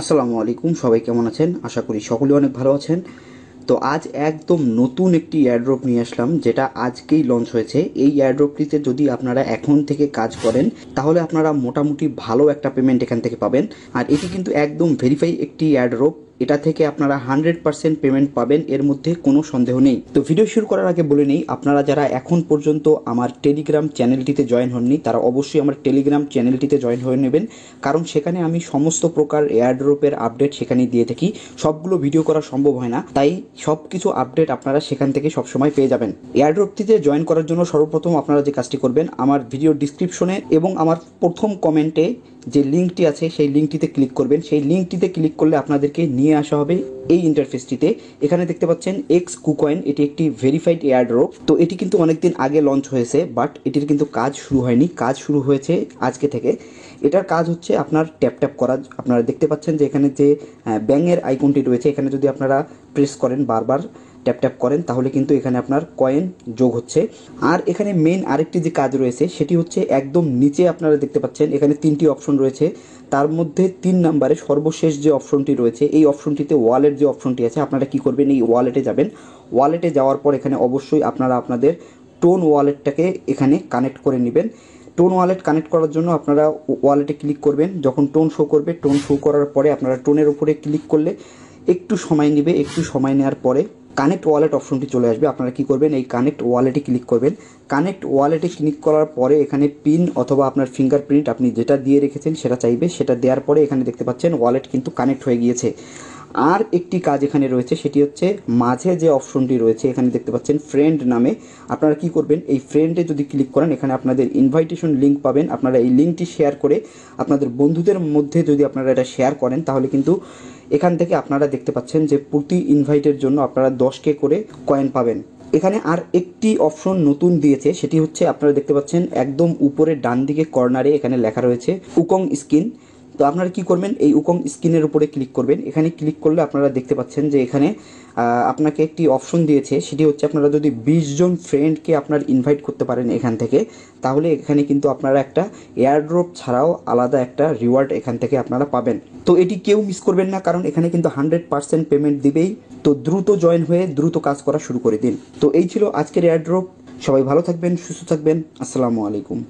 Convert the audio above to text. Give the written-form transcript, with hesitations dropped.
আসসালামু আলাইকুম, সবাই কেমন আছেন? আশা করি সকলে অনেক ভালো আছেন। তো আজ একদম নতুন একটি এয়ারড্রপ নিয়ে আসলাম, যেটা আজকেই লঞ্চ হয়েছে। এই এয়ারড্রপটিতে যদি আপনারা এখন থেকে কাজ করেন তাহলে আপনারা মোটামুটি ভালো একটা পেমেন্ট এখান থেকে পাবেন। আর এটি কিন্তু একদম ভেরিফাই একটি এয়ারড্রপ, এটা থেকে আপনারা 100% পেমেন্ট পাবেন, এর মধ্যে কোনো সন্দেহ নেই। তো ভিডিও শুরু করার আগে বলে নেই, আপনারা যারা এখন পর্যন্ত আমার টেলিগ্রাম চ্যানেলটিতে জয়েন হননি তারা অবশ্যই আমার টেলিগ্রাম চ্যানেলটিতে জয়েন হয়ে নেবেন, কারণ সেখানে আমি সমস্ত প্রকার এয়ারড্রপের আপডেট সেখানেই দিয়ে থাকি। সবগুলো ভিডিও করা সম্ভব হয় না, তাই সব কিছু আপডেট আপনারা সেখান থেকে সবসময় পেয়ে যাবেন। এয়ারড্রপটিতে জয়েন করার জন্য সর্বপ্রথম আপনারা যে কাজটি করবেন, আমার ভিডিও ডিসক্রিপশনে এবং আমার প্রথম কমেন্টে যে লিঙ্কটি আছে সেই লিঙ্কটিতে ক্লিক করবেন। সেই লিঙ্কটিতে ক্লিক করলে আপনাদেরকে নিয়ে আসা হবে এই ইন্টারফেসটিতে। এখানে দেখতে পাচ্ছেন এক্স কুকয়েন, এটি একটি ভেরিফাইড এয়ারড্রপ। তো এটি কিন্তু অনেকদিন আগে লঞ্চ হয়েছে, বাট এটির কিন্তু কাজ শুরু হয়নি, কাজ শুরু হয়েছে আজকে থেকে। এটার কাজ হচ্ছে আপনার ট্যাপ ট্যাপ করা। আপনারা দেখতে পাচ্ছেন যে এখানে যে ব্যাঙের আইকনটি রয়েছে, এখানে যদি আপনারা প্রেস করেন, বারবার ট্যাপ ট্যাপ করেন, তাহলে কিন্তু এখানে আপনার কয়েন যোগ হচ্ছে। আর এখানে মেইন আরেকটি যে কাজ রয়েছে সেটি হচ্ছে একদম নিচে আপনারা দেখতে পাচ্ছেন এখানে 3টি অপশন রয়েছে। তার মধ্যে 3 নম্বরে সর্বশেষ যে অপশনটি রয়েছে, এই অপশনটিতে ওয়ালেট যে অপশনটি আছে, আপনারা কি করবেন, এই ওয়ালেটে যাবেন। ওয়ালেটে যাওয়ার পর এখানে অবশ্যই আপনারা আপনাদের টোন ওয়ালেটটাকে এখানে কানেক্ট করে নেবেন। টোন ওয়ালেট কানেক্ট করার জন্য আপনারা ওয়ালেটে ক্লিক করবেন। যখন টোন শো করবে, টোন শো করার পরে আপনারা টোনের উপরে ক্লিক করলে একটু সময় নেবে। একটু সময় নেওয়ার পরে কানেক্ট ওয়ালেট অপশনটি চলে আসবে। আপনারা কি করবেন, এই কানেক্ট ওয়ালেটে ক্লিক করবেন। কানেক্ট ওয়ালেটে ক্লিক করার পরে এখানে পিন অথবা আপনার ফিঙ্গারপ্রিন্ট আপনি যেটা দিয়ে রেখেছেন সেটা চাইবে, সেটা দেওয়ার পরে এখানে দেখতে পাচ্ছেন ওয়ালেট কিন্তু কানেক্ট হয়ে গিয়েছে। আর একটি কাজ এখানে রয়েছে, সেটি হচ্ছে মাঝে যে অপশনটি রয়েছে এখানে দেখতে পাচ্ছেন ফ্রেন্ড নামে। আপনারা কি করবেন, এই ফ্রেন্ডে যদি ক্লিক করেন এখানে আপনাদের ইনভাইটেশন লিঙ্ক পাবেন। আপনারা এই লিঙ্কটি শেয়ার করে আপনাদের বন্ধুদের মধ্যে যদি আপনারা এটা শেয়ার করেন, তাহলে কিন্তু এখান থেকে আপনারা দেখতে পাচ্ছেন যে প্রতি ইনভাইটের জন্য আপনারা 10K করে কয়েন পাবেন। এখানে আর একটি অপশন নতুন দিয়েছে, সেটি হচ্ছে আপনারা দেখতে পাচ্ছেন একদম উপরে ডান দিকে কর্নারে এখানে লেখা রয়েছে উকং স্কিন। তো আপনারা কি করবেন, এই উকং স্ক্রিনের উপরে ক্লিক করবেন। এখানে ক্লিক করলে আপনারা দেখতে পাচ্ছেন যে এখানে আপনাকে একটি অপশন দিয়েছে, সেটি হচ্ছে আপনারা যদি 20 জন ফ্রেন্ডকে আপনার ইনভাইট করতে পারেন এখান থেকে, তাহলে এখানে কিন্তু আপনারা একটা এয়ারড্রপ ছাড়াও আলাদা একটা রিওয়ার্ড এখান থেকে আপনারা পাবেন। তো এটি কেউ মিস করবেন না, কারণ এখানে কিন্তু 100% পেমেন্ট দিবেই। তো দ্রুত জয়েন হয়ে দ্রুত কাজ করা শুরু করে দিন। তো এই ছিল আজকের এয়ারড্রপ। সবাই ভালো থাকবেন, সুস্থ থাকবেন। আসসালামু আলাইকুম।